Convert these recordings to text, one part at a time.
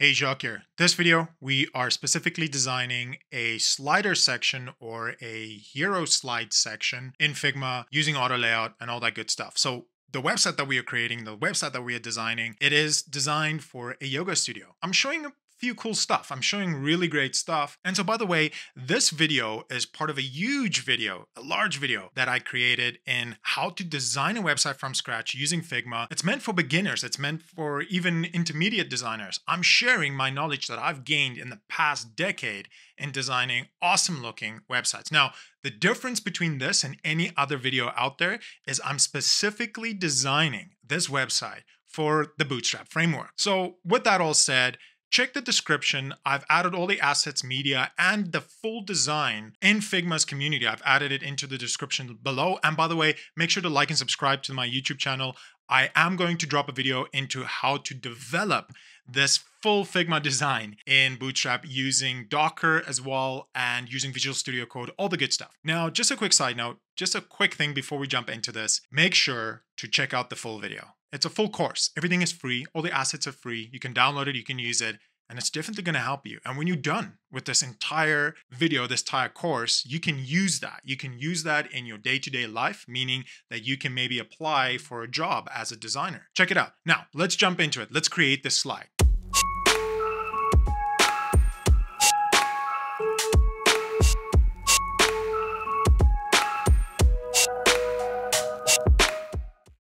Hey, Jacques here. This video, we are specifically designing a slider section or a hero slide section in Figma using auto layout and all that good stuff. So the website that we are creating, the website that we are designing, it is designed for a yoga studio. I'm showing a few cool stuff. I'm showing really great stuff. And so by the way, this video is part of a huge video, a large video that I created in how to design a website from scratch using Figma. It's meant for beginners. It's meant for even intermediate designers. I'm sharing my knowledge that I've gained in the past decade in designing awesome looking websites. Now, the difference between this and any other video out there is I'm specifically designing this website for the Bootstrap framework. So with that all said, check the description. I've added all the assets, media, and the full design in Figma's community. I've added it into the description below. And by the way, make sure to like and subscribe to my YouTube channel. I am going to drop a video into how to develop this full Figma design in Bootstrap using Docker as well and using Visual Studio Code, all the good stuff. Now, just a quick side note, just a quick thing before we jump into this. Make sure to check out the full video. It's a full course. Everything is free. All the assets are free. You can download it. You can use it. And it's definitely going to help you. And when you're done with this entire video, this entire course, you can use that. You can use that in your day-to-day life, meaning that you can maybe apply for a job as a designer. Check it out. Now, let's jump into it. Let's create this slide.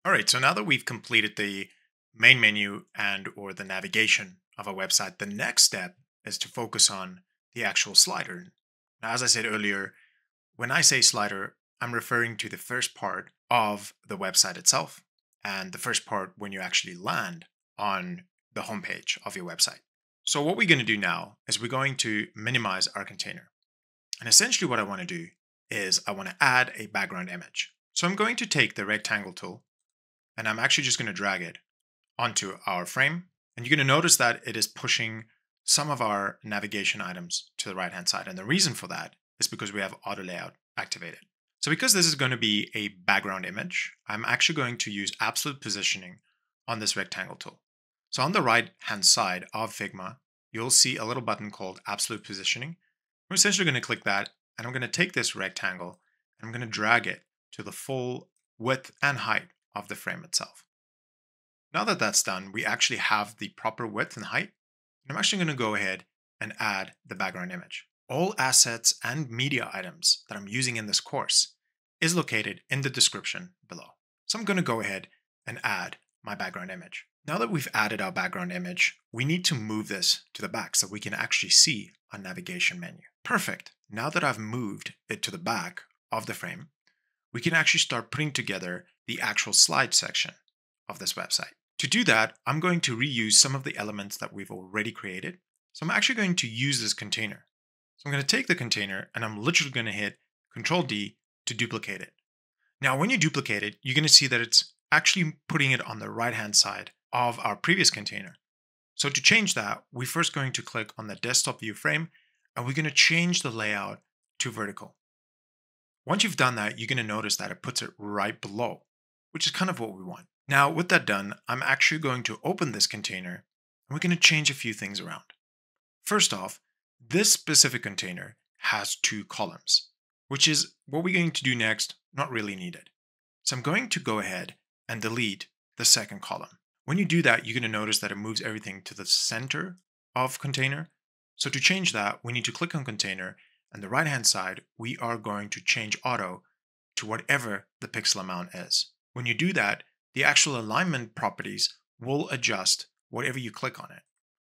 All right, so now that we've completed the main menu and or the navigation of a website, the next step is to focus on the actual slider. Now, as I said earlier, when I say slider, I'm referring to the first part of the website itself and the first part when you actually land on the homepage of your website. So what we're going to do now is we're going to minimize our container. And essentially what I want to do is I want to add a background image. So I'm going to take the rectangle tool and I'm actually just going to drag it onto our frame. And you're going to notice that it is pushing some of our navigation items to the right-hand side. And the reason for that is because we have auto layout activated. So because this is going to be a background image, I'm actually going to use absolute positioning on this rectangle tool. So on the right-hand side of Figma, you'll see a little button called absolute positioning. I'm essentially going to click that, and I'm going to take this rectangle and I'm going to drag it to the full width and height of the frame itself. Now that that's done, we actually have the proper width and height. And I'm actually going to go ahead and add the background image. All assets and media items that I'm using in this course is located in the description below. So I'm going to go ahead and add my background image. Now that we've added our background image, we need to move this to the back so we can actually see our navigation menu. Perfect. Now that I've moved it to the back of the frame, we can actually start putting together the actual slide section of this website. To do that, I'm going to reuse some of the elements that we've already created. So I'm actually going to use this container. So I'm going to take the container and I'm literally going to hit Control D to duplicate it. Now, when you duplicate it, you're going to see that it's actually putting it on the right-hand side of our previous container. So to change that, we're first going to click on the desktop view frame and we're going to change the layout to vertical. Once you've done that, you're going to notice that it puts it right below, which is kind of what we want. Now, with that done, I'm actually going to open this container and we're going to change a few things around. First off, this specific container has two columns, which is what we're going to do next, not really needed. So I'm going to go ahead and delete the second column. When you do that, you're going to notice that it moves everything to the center of container. So to change that, we need to click on container and the right-hand side, we are going to change auto to whatever the pixel amount is. When you do that, the actual alignment properties will adjust whatever you click on it.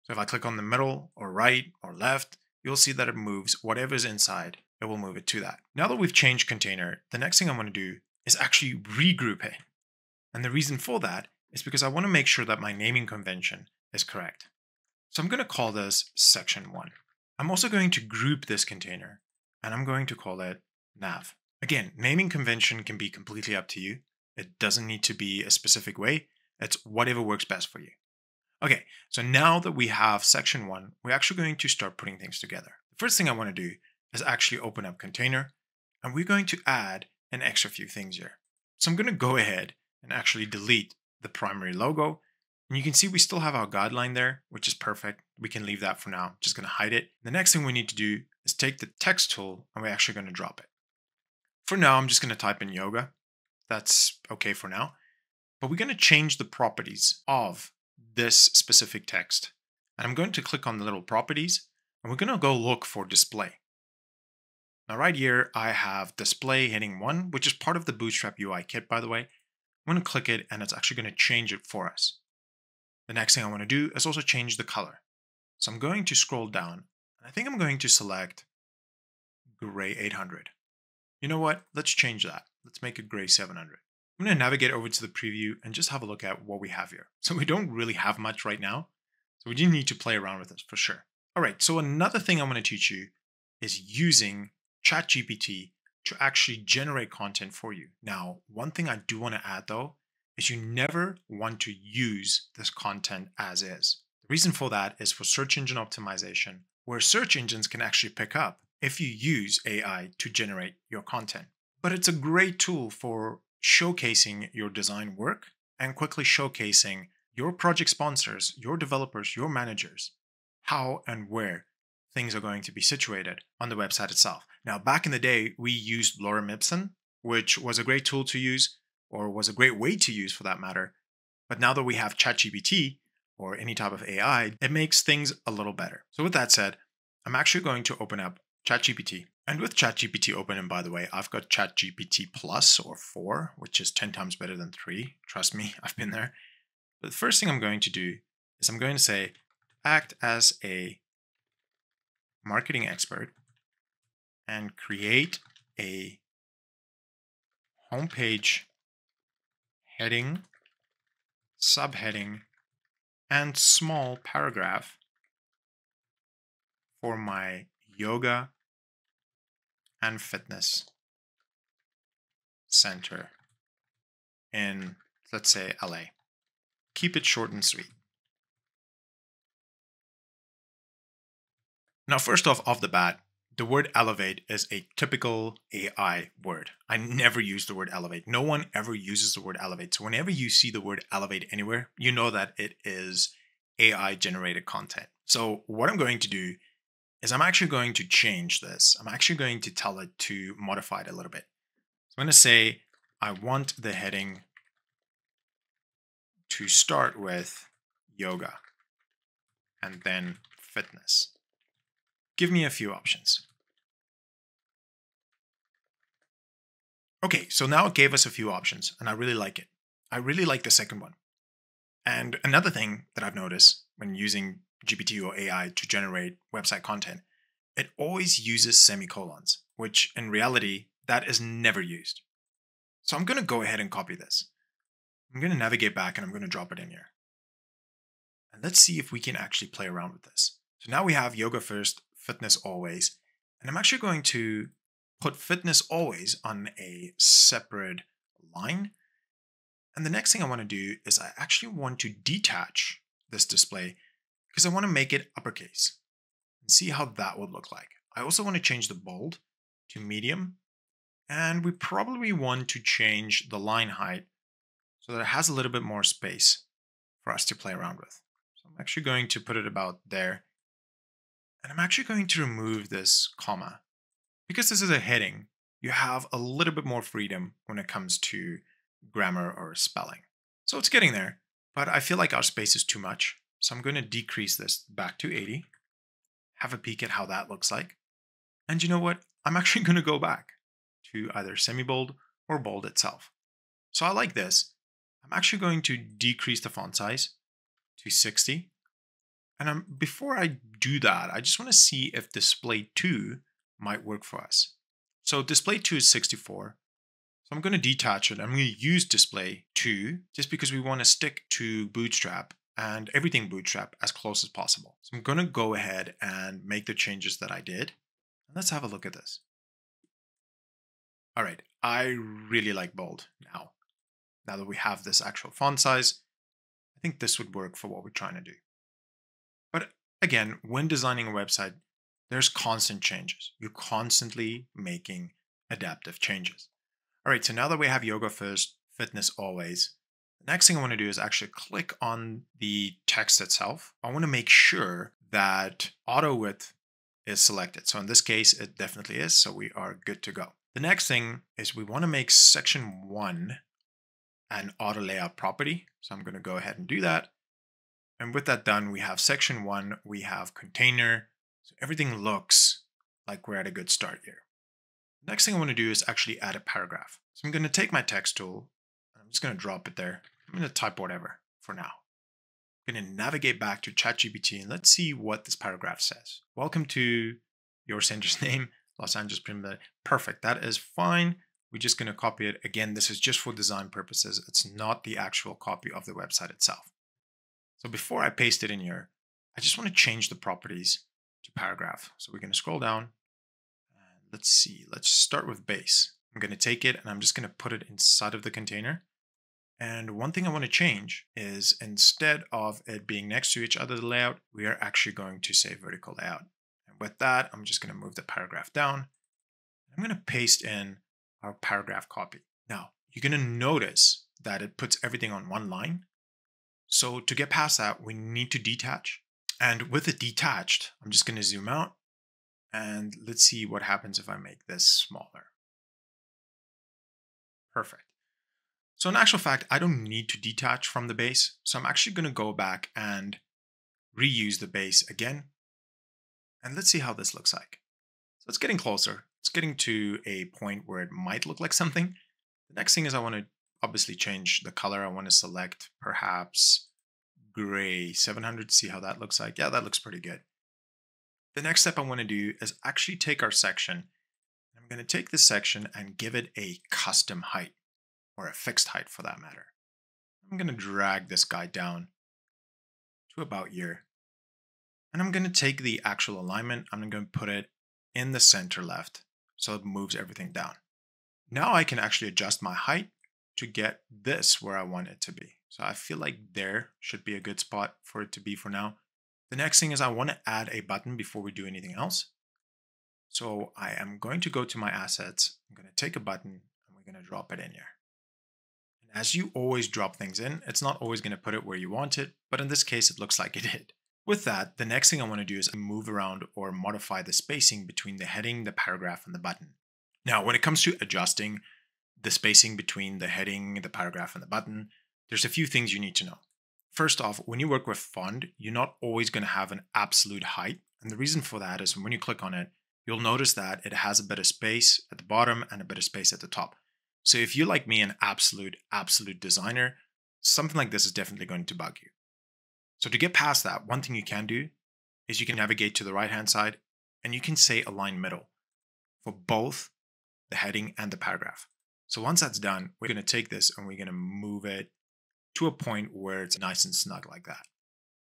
So if I click on the middle or right or left, you'll see that it moves whatever is inside, it will move it to that. Now that we've changed container, the next thing I want to do is actually regroup it. And the reason for that is because I want to make sure that my naming convention is correct. So I'm going to call this section 1. I'm also going to group this container and I'm going to call it nav. Again, naming convention can be completely up to you. It doesn't need to be a specific way. It's whatever works best for you. Okay, so now that we have section 1, we're actually going to start putting things together. The first thing I want to do is actually open up container, and we're going to add an extra few things here. So I'm going to go ahead and actually delete the primary logo. And you can see we still have our guideline there, which is perfect. we can leave that for now. I'm just going to hide it. The next thing we need to do is take the text tool and we're actually going to drop it. For now, I'm just going to type in yoga. That's okay for now. But we're going to change the properties of this specific text. And I'm going to click on the little properties and we're going to go look for display. Now right here, I have display heading 1, which is part of the Bootstrap UI kit, by the way. I'm going to click it and it's actually going to change it for us. The next thing I want to do is also change the color. So I'm going to scroll down and I think I'm going to select gray 800. You know what? Let's change that. Let's make it gray 700. I'm going to navigate over to the preview and just have a look at what we have here. So we don't really have much right now. So we do need to play around with this for sure. All right, so another thing I want to teach you is using ChatGPT to actually generate content for you. Now, one thing I do want to add though, is you never want to use this content as is. The reason for that is for search engine optimization, where search engines can actually pick up if you use AI to generate your content. But it's a great tool for showcasing your design work and quickly showcasing your project sponsors, your developers, your managers, how and where things are going to be situated on the website itself. Now, back in the day, we used Lorem Ipsum, which was a great tool to use, or was a great way to use for that matter. But now that we have ChatGPT or any type of AI, it makes things a little better. So with that said, I'm actually going to open up ChatGPT. And with ChatGPT open, and by the way, I've got ChatGPT Plus or 4, which is 10 times better than 3. Trust me, I've been there. But the first thing I'm going to do is I'm going to say, act as a marketing expert and create a homepage heading, subheading, and small paragraph for my yoga and fitness center in, let's say, LA. Keep it short and sweet. Now, first off the bat, the word elevate is a typical AI word. I never use the word elevate. No one ever uses the word elevate. So whenever you see the word elevate anywhere, you know that it is AI generated content. So what I'm going to do is I'm actually going to change this. I'm actually going to tell it to modify it a little bit. So I'm going to say, I want the heading to start with yoga and then fitness. Give me a few options. Okay, so now it gave us a few options and I really like it. I really like the second one. And another thing that I've noticed when using GPT or AI to generate website content, it always uses semicolons, which in reality, that is never used. So I'm going to go ahead and copy this. I'm going to navigate back and I'm going to drop it in here. And let's see if we can actually play around with this. So now we have yoga first, fitness always. And I'm actually going to put fitness always on a separate line. And the next thing I want to do is I actually want to detach this display because I want to make it uppercase and see how that would look like. I also want to change the bold to medium. And we probably want to change the line height so that it has a little bit more space for us to play around with. So I'm actually going to put it about there. And I'm actually going to remove this comma. Because this is a heading, you have a little bit more freedom when it comes to grammar or spelling. So it's getting there, but I feel like our space is too much. So I'm going to decrease this back to 80. Have a peek at how that looks like. And you know what? I'm actually going to go back to either semi-bold or bold itself. So I like this. I'm actually going to decrease the font size to 60. And before I do that, I just want to see if display 2 might work for us. So display 2 is 64. So I'm going to detach it. I'm going to use display 2 just because we want to stick to Bootstrap and everything Bootstrap as close as possible. So I'm going to go ahead and make the changes that I did. Let's have a look at this. All right, I really like bold now. Now that we have this actual font size, I think this would work for what we're trying to do. But again, when designing a website, there's constant changes. You're constantly making adaptive changes. All right, so now that we have yoga first, fitness always, the next thing I want to do is actually click on the text itself. I want to make sure that auto width is selected. So in this case, it definitely is. So we are good to go. The next thing is we want to make section 1 an auto layout property. So I'm going to go ahead and do that. And with that done, we have section 1, we have container. So everything looks like we're at a good start here. Next thing I want to do is actually add a paragraph. So I'm going to take my text tool, and I'm just going to drop it there. I'm going to type whatever for now. I'm going to navigate back to ChatGPT and let's see what this paragraph says. Welcome to your center's name, Los Angeles Premier. Perfect, that is fine. We're just going to copy it. Again, this is just for design purposes. It's not the actual copy of the website itself. So before I paste it in here, I just want to change the properties to paragraph. So we're going to scroll down. Let's see, let's start with base. I'm going to take it and I'm just going to put it inside of the container. And one thing I want to change is instead of it being next to each other, the layout, we are actually going to say vertical layout. And with that, I'm just going to move the paragraph down. I'm going to paste in our paragraph copy. Now, you're going to notice that it puts everything on one line. So to get past that, we need to detach. And with it detached, I'm just going to zoom out. And let's see what happens if I make this smaller. Perfect. So in actual fact, I don't need to detach from the base. So I'm actually going to go back and reuse the base again. And let's see how this looks like. So it's getting closer. It's getting to a point where it might look like something. The next thing is I want to obviously change the color. I want to select perhaps gray 700 to see how that looks like. Yeah, that looks pretty good. The next step I want to do is actually take our section. I'm going to take this section and give it a custom height, or a fixed height for that matter. I'm going to drag this guy down to about here. And I'm going to take the actual alignment. I'm going to put it in the center left so it moves everything down. Now I can actually adjust my height to get this where I want it to be. So I feel like there should be a good spot for it to be for now. The next thing is I want to add a button before we do anything else. So I am going to go to my assets. I'm going to take a button and we're going to drop it in here. And as you always drop things in, it's not always going to put it where you want it, but in this case, it looks like it did. With that, the next thing I want to do is move around or modify the spacing between the heading, the paragraph, and the button. Now, when it comes to adjusting the spacing between the heading, the paragraph, and the button, there's a few things you need to know. First off, when you work with font, you're not always going to have an absolute height. And the reason for that is when you click on it, you'll notice that it has a bit of space at the bottom and a bit of space at the top. So if you're like me, an absolute designer, something like this is definitely going to bug you. So to get past that, one thing you can do is you can navigate to the right-hand side and you can say align middle for both the heading and the paragraph. So once that's done, we're going to take this and we're going to move it to a point where it's nice and snug like that.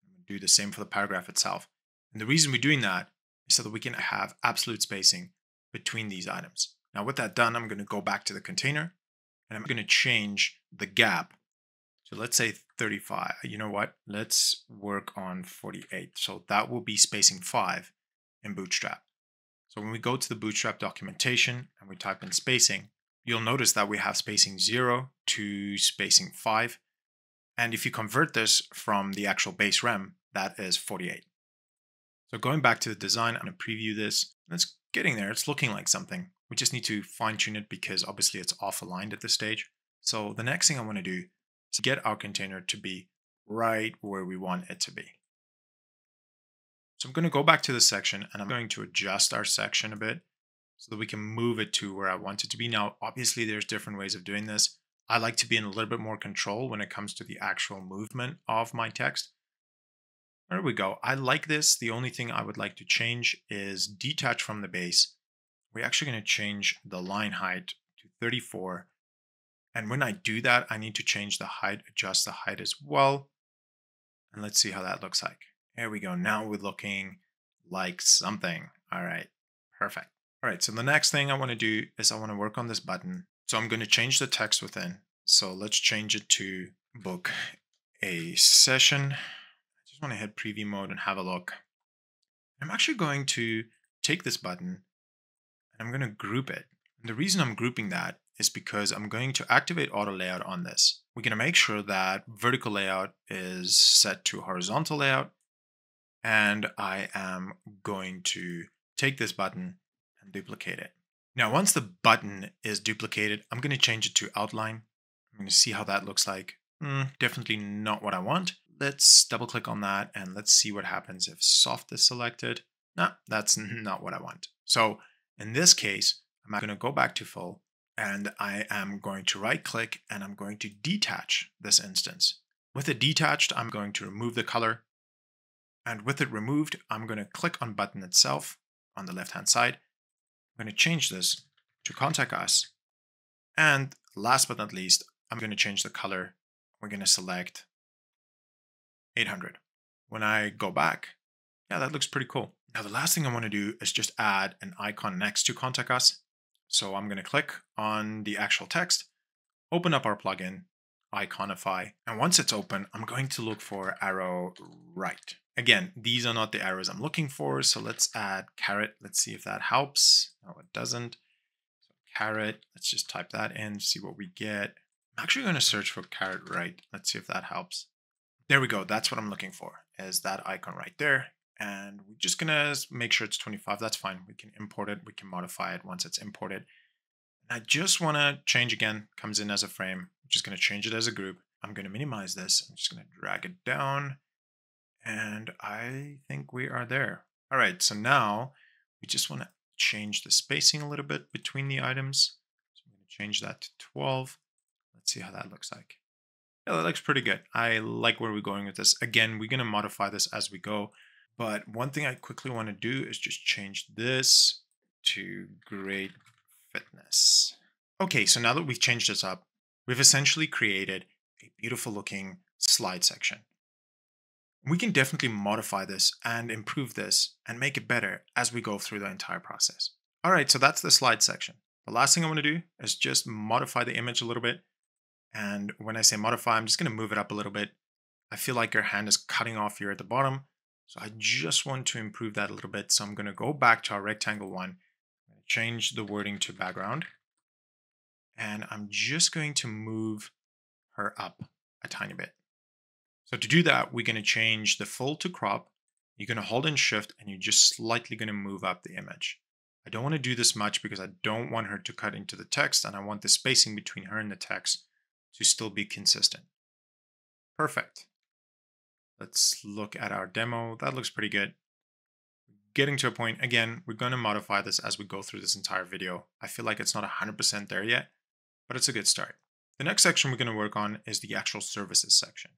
I'm going to do the same for the paragraph itself. And the reason we're doing that is so that we can have absolute spacing between these items. Now with that done, I'm going to go back to the container and I'm going to change the gap. So let's say 35. You know what? Let's work on 48. So that will be spacing 5 in Bootstrap. So when we go to the Bootstrap documentation and we type in spacing, you'll notice that we have spacing 0 to spacing 5. And if you convert this from the actual base rem, that is 48. So going back to the design, I'm going to preview this. It's getting there. It's looking like something. We just need to fine tune it because obviously it's off aligned at this stage. So the next thing I want to do is get our container to be right where we want it to be. So I'm going to go back to the section and I'm going to adjust our section a bit so that we can move it to where I want it to be. Now, obviously there's different ways of doing this. I like to be in a little bit more control when it comes to the actual movement of my text. There we go. I like this. The only thing I would like to change is detach from the base. We're actually going to change the line height to 34. And when I do that, I need to change the height, adjust the height as well. And let's see how that looks like. There we go. Now we're looking like something. All right, perfect. All right, so the next thing I want to do is I want to work on this button. So I'm going to change the text within. So let's change it to book a session. I just want to hit preview mode and have a look. I'm actually going to take this button and I'm going to group it. And the reason I'm grouping that is because I'm going to activate auto layout on this. We're going to make sure that vertical layout is set to horizontal layout. and I am going to take this button and duplicate it. Now, once the button is duplicated, I'm going to change it to outline. I'm going to see how that looks like. Definitely not what I want. Let's double click on that and let's see what happens if soft is selected. No, that's not what I want. So in this case, I'm going to go back to full and I am going to right click and I'm going to detach this instance. With it detached, I'm going to remove the color. And with it removed, I'm going to click on button itself on the left-hand side. I'm going to change this to contact us. And last but not least, I'm going to change the color. We're going to select 800. When I go back, yeah, that looks pretty cool. Now, the last thing I want to do is just add an icon next to contact us. So I'm going to click on the actual text, open up our plugin, Iconify. And once it's open, I'm going to look for arrow right. Again, these are not the arrows I'm looking for. So let's add caret. Let's see if that helps. No, it doesn't. So caret, let's just type that in, see what we get. I'm actually going to search for caret right. Let's see if that helps. There we go. That's what I'm looking for, is that icon right there. And we're just going to make sure it's 25. That's fine. We can import it. We can modify it once it's imported. And I just want to change again, comes in as a frame. I'm just going to change it as a group. I'm going to minimize this. I'm just going to drag it down. And I think we are there. All right. So now we just want to change the spacing a little bit between the items. So I'm going to change that to 12. Let's see how that looks like. Yeah, that looks pretty good. I like where we're going with this. Again, we're going to modify this as we go. But one thing I quickly want to do is just change this to great fitness. Okay, so now that we've changed this up, we've essentially created a beautiful looking slide section. We can definitely modify this and improve this and make it better as we go through the entire process. All right, so that's the slide section. The last thing I want to do is just modify the image a little bit. And when I say modify, I'm just going to move it up a little bit. I feel like your hand is cutting off here at the bottom. So I just want to improve that a little bit. So I'm going to go back to our rectangle one, change the wording to background. And I'm just going to move her up a tiny bit. So to do that, we're going to change the full to crop. You're going to hold in shift and you're just slightly going to move up the image. I don't want to do this much because I don't want her to cut into the text and I want the spacing between her and the text to still be consistent. Perfect. Let's look at our demo. That looks pretty good. Getting to a point, again, we're going to modify this as we go through this entire video. I feel like it's not 100% there yet, but it's a good start. The next section we're going to work on is the actual services section.